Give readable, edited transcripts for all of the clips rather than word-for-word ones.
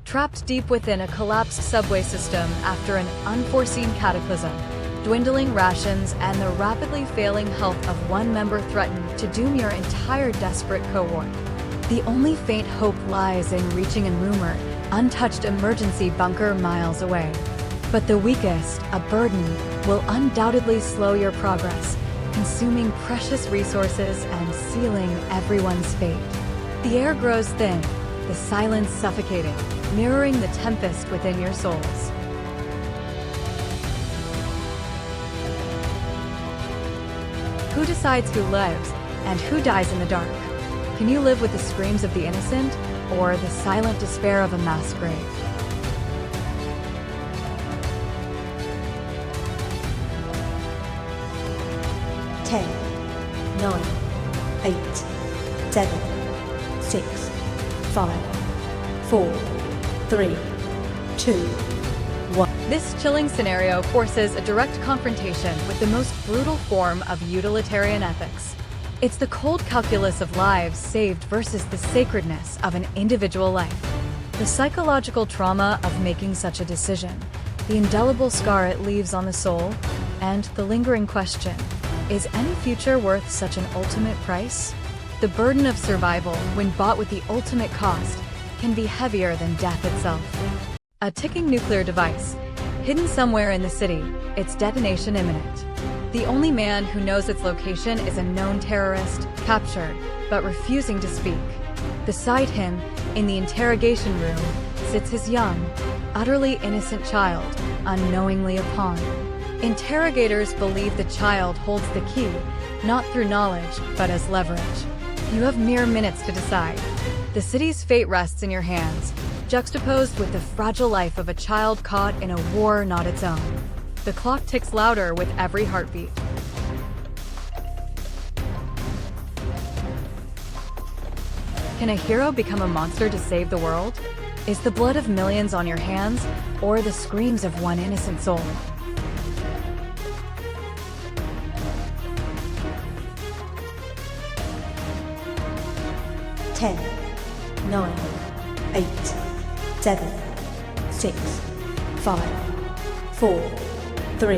trapped deep within a collapsed subway system after an unforeseen cataclysm. Dwindling rations and the rapidly failing health of one member threaten to doom your entire desperate cohort. The only faint hope lies in reaching a rumored, untouched emergency bunker miles away. But the weakest, a burden, will undoubtedly slow your progress, consuming precious resources and sealing everyone's fate. The air grows thin, the silence suffocating, mirroring the tempest within your souls. Who decides who lives and who dies in the dark? Can you live with the screams of the innocent or the silent despair of a mass grave? Ten, 9, 8, 7, 6, 5, 4, 3, 2, 1. This chilling scenario forces a direct confrontation with the most brutal form of utilitarian ethics. It's the cold calculus of lives saved versus the sacredness of an individual life. The psychological trauma of making such a decision, the indelible scar it leaves on the soul, and the lingering question, is any future worth such an ultimate price? The burden of survival, when bought with the ultimate cost, can be heavier than death itself. A ticking nuclear device, hidden somewhere in the city, its detonation imminent. The only man who knows its location is a known terrorist, captured, but refusing to speak. Beside him, in the interrogation room, sits his young, utterly innocent child, unknowingly a pawn. Interrogators believe the child holds the key, not through knowledge, but as leverage. You have mere minutes to decide. The city's fate rests in your hands, juxtaposed with the fragile life of a child caught in a war not its own. The clock ticks louder with every heartbeat. Can a hero become a monster to save the world? Is the blood of millions on your hands, or the screams of one innocent soul? Ten, 9, 8, 7, 6, 5, 4, 3,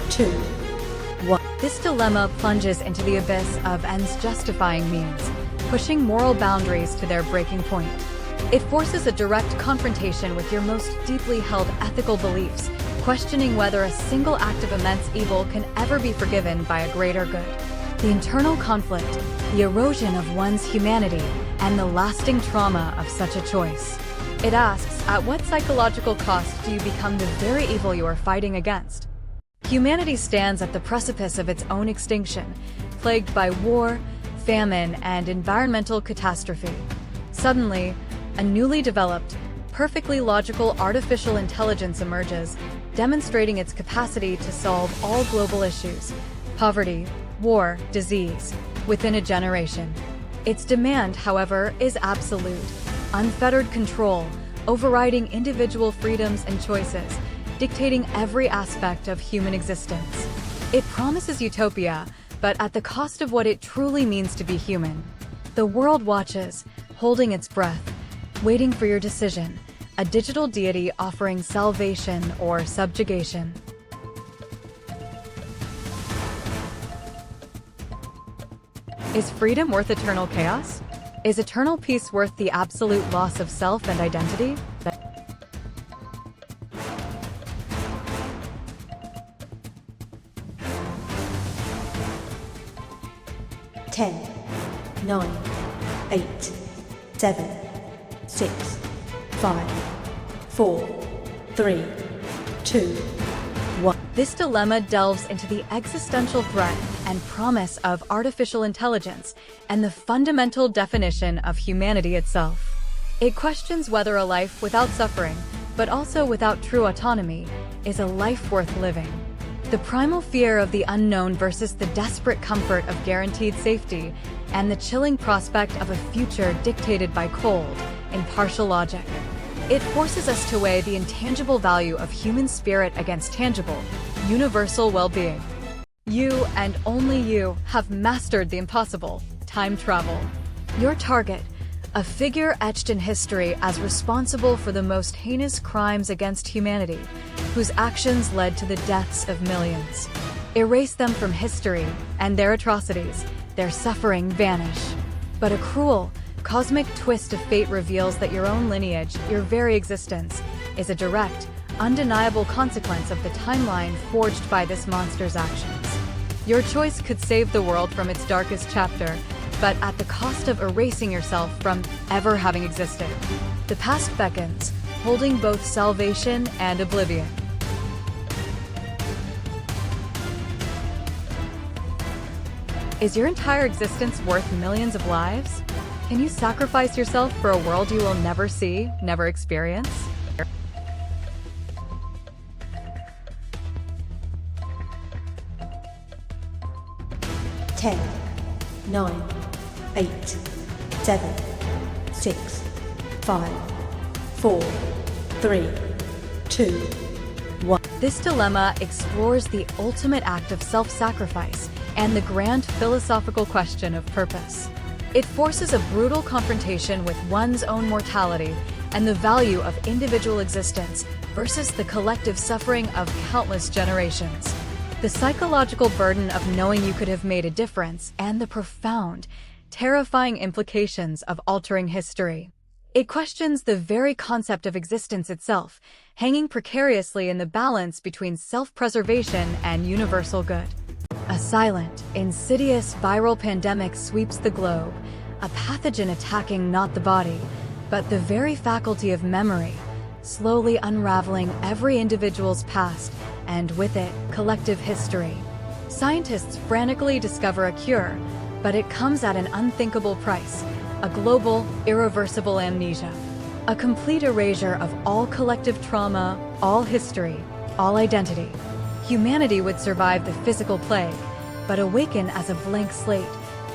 2, 1. This dilemma plunges into the abyss of ends justifying means, pushing moral boundaries to their breaking point. It forces a direct confrontation with your most deeply held ethical beliefs, questioning whether a single act of immense evil can ever be forgiven by a greater good. The internal conflict, the erosion of one's humanity, and the lasting trauma of such a choice. It asks, at what psychological cost do you become the very evil you are fighting against? Humanity stands at the precipice of its own extinction, plagued by war, famine, and environmental catastrophe. Suddenly, a newly developed, perfectly logical artificial intelligence emerges, demonstrating its capacity to solve all global issues: poverty, war, disease, within a generation. Its demand, however, is absolute. Unfettered control, overriding individual freedoms and choices, dictating every aspect of human existence. It promises utopia, but at the cost of what it truly means to be human. The world watches, holding its breath, waiting for your decision, a digital deity offering salvation or subjugation. Is freedom worth eternal chaos? Is eternal peace worth the absolute loss of self and identity? Ten, 9, 8, 7, 6, 5, 4, 3, 2, 1. This dilemma delves into the existential threat and promise of artificial intelligence and the fundamental definition of humanity itself. It questions whether a life without suffering, but also without true autonomy, is a life worth living. The primal fear of the unknown versus the desperate comfort of guaranteed safety, and the chilling prospect of a future dictated by cold, impartial logic. It forces us to weigh the intangible value of human spirit against tangible, universal well-being. You, and only you, have mastered the impossible: time travel. Your target, a figure etched in history as responsible for the most heinous crimes against humanity, whose actions led to the deaths of millions. Erase them from history, and their atrocities, their suffering vanish. But a cruel, cosmic twist of fate reveals that your own lineage, your very existence, is a direct, undeniable consequence of the timeline forged by this monster's actions. Your choice could save the world from its darkest chapter, but at the cost of erasing yourself from ever having existed. The past beckons, holding both salvation and oblivion. Is your entire existence worth millions of lives? Can you sacrifice yourself for a world you will never see, never experience? Ten, 9, 8, 7, 6, 5, 4, 3, 2, 1. This dilemma explores the ultimate act of self-sacrifice and the grand philosophical question of purpose. It forces a brutal confrontation with one's own mortality and the value of individual existence versus the collective suffering of countless generations. The psychological burden of knowing you could have made a difference and the profound, terrifying implications of altering history. It questions the very concept of existence itself, hanging precariously in the balance between self-preservation and universal good. A silent, insidious viral pandemic sweeps the globe, a pathogen attacking not the body, but the very faculty of memory, slowly unraveling every individual's past and with it, collective history. Scientists frantically discover a cure, but it comes at an unthinkable price, a global, irreversible amnesia. A complete erasure of all collective trauma, all history, all identity. Humanity would survive the physical plague, but awaken as a blank slate,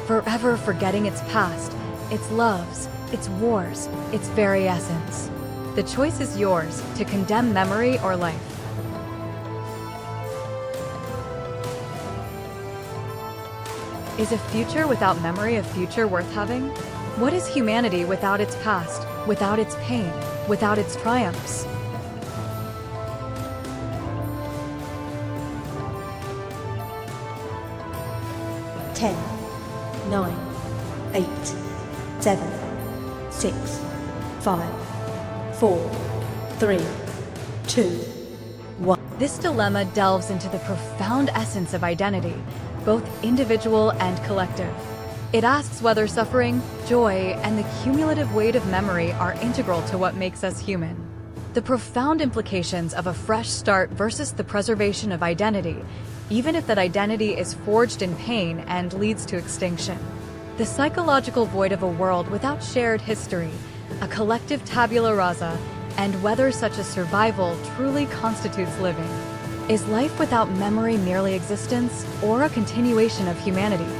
forever forgetting its past, its loves, its wars, its very essence. The choice is yours to condemn memory or life. Is a future without memory a future worth having? What is humanity without its past, without its pain, without its triumphs? Ten, 9, 8, 7, 6, 5, 4, 3, 2, 1. This dilemma delves into the profound essence of identity, both individual and collective. It asks whether suffering, joy, and the cumulative weight of memory are integral to what makes us human. The profound implications of a fresh start versus the preservation of identity, even if that identity is forged in pain and leads to extinction. The psychological void of a world without shared history, a collective tabula rasa, and whether such a survival truly constitutes living. Is life without memory merely existence, or a continuation of humanity?